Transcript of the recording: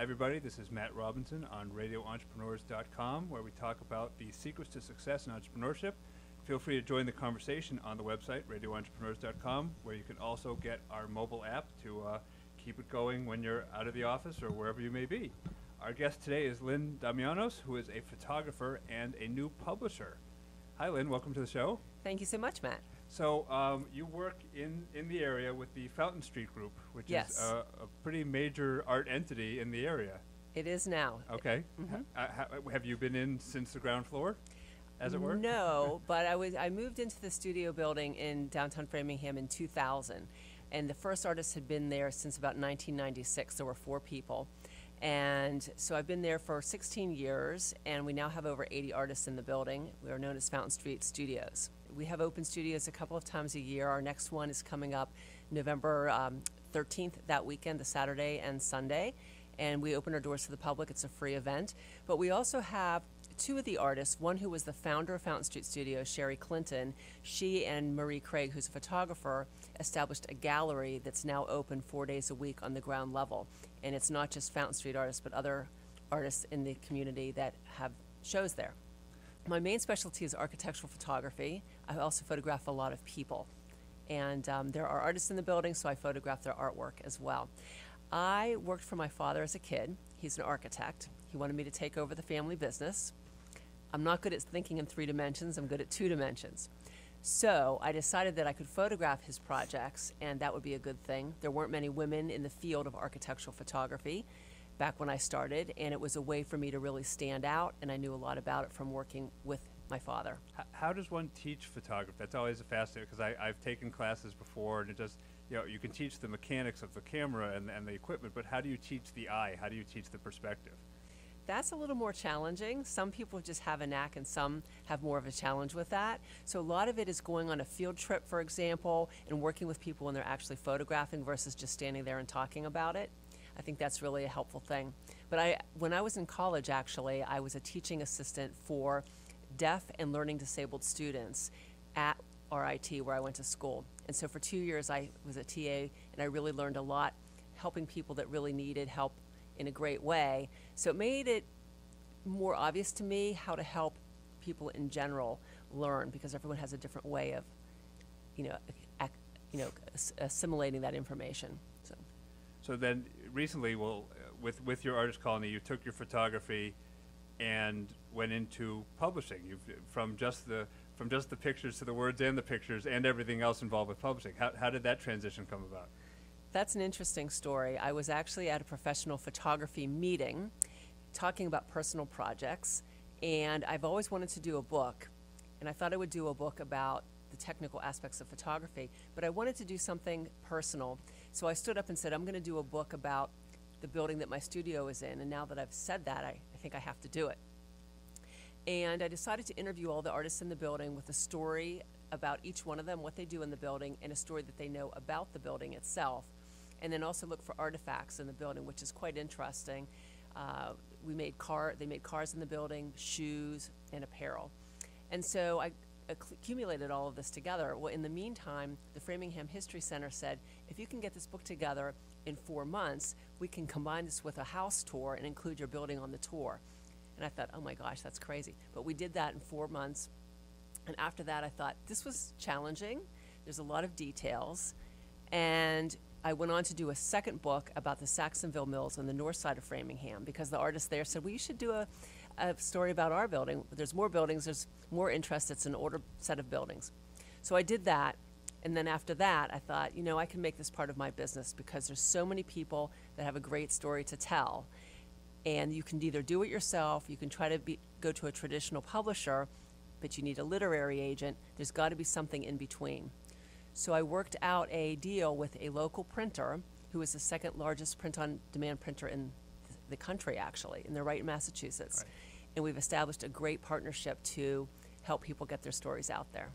Hi everybody, this is Matt Robinson on radioentrepreneurs.com, where we talk about the secrets to success in entrepreneurship. Feel free to join the conversation on the website, radioentrepreneurs.com, where you can also get our mobile app to keep it going when you're out of the office or wherever you may be. Our guest today is Lynne Damianos, who is a photographer and a new publisher. Hi Lynne, welcome to the show. Thank you so much, Matt. So you work in the area with the Fountain Street Group, which Yes. is a pretty major art entity in the area. It is now. Okay. Have you been in since the ground floor, as it were? No, but I moved into the studio building in downtown Framingham in 2000, and the first artist had been there since about 1996. There were 4 people. And so I've been there for 16 years, and we now have over 80 artists in the building. We are known as Fountain Street Studios. We have open studios a couple of times a year. Our next one is coming up November 13th, that weekend, the Saturday and Sunday. And we open our doors to the public. It's a free event. But we also have 2 of the artists, one who was the founder of Fountain Street Studios, Sherry Clinton. She and Marie Craig, who's a photographer, established a gallery that's now open 4 days a week on the ground level. And it's not just Fountain Street artists, but other artists in the community that have shows there. My main specialty is architectural photography. I also photograph a lot of people. And there are artists in the building, so I photograph their artwork as well. I worked for my father as a kid. He's an architect. He wanted me to take over the family business. I'm not good at thinking in 3 dimensions. I'm good at 2 dimensions. So I decided that I could photograph his projects, and that would be a good thing. There weren't many women in the field of architectural photography back when I started, and it was a way for me to really stand out, and I knew a lot about it from working with my father. How does one teach photography? That's always a fascinating, because I've taken classes before, and it just, you can teach the mechanics of the camera and the equipment, but how do you teach the eye? How do you teach the perspective? That's a little more challenging. Some people just have a knack and some have more of a challenge with that. So a lot of it is going on a field trip, for example, and working with people when they're actually photographing versus just standing there and talking about it. I think that's really a helpful thing. But when I was in college, actually, I was a teaching assistant for deaf and learning disabled students at RIT, where I went to school. And so for 2 years, I was a TA, and I really learned a lot helping people that really needed help in a great way. So it made it more obvious to me how to help people in general learn, because everyone has a different way of, assimilating that information. So then recently, with your artist colony, you took your photography and went into publishing. From just the pictures to the words and the pictures and everything else involved with publishing. How did that transition come about? That's an interesting story. I was actually at a professional photography meeting talking about personal projects, and I've always wanted to do a book, and I thought I would do a book about the technical aspects of photography, but I wanted to do something personal. So I stood up and said, I'm going to do a book about the building that my studio is in, and now that I've said that, I think I have to do it. And I decided to interview all the artists in the building with a story about each one of them, what they do in the building, and a story that they know about the building itself. And then also look for artifacts in the building, which is quite interesting. They made cars in the building, shoes, and apparel. And so I accumulated all of this together. Well, in the meantime, the Framingham History Center said, if you can get this book together in 4 months, we can combine this with a house tour and include your building on the tour. And I thought, oh my gosh, that's crazy. But we did that in 4 months. And after that, I thought, this was challenging. There's a lot of details. And I went on to do a second book about the Saxonville Mills on the north side of Framingham, because the artist there said, well, you should do a story about our building. There's more buildings, there's more interest, it's an older set of buildings. So I did that, and then after that, I thought, I can make this part of my business, because there's so many people that have a great story to tell. And you can either do it yourself, you can try to go to a traditional publisher, but you need a literary agent. There's got to be something in between. So I worked out a deal with a local printer, who is the second largest print-on-demand printer in the country, actually, and they're right in Massachusetts. Right. And we've established a great partnership to help people get their stories out there.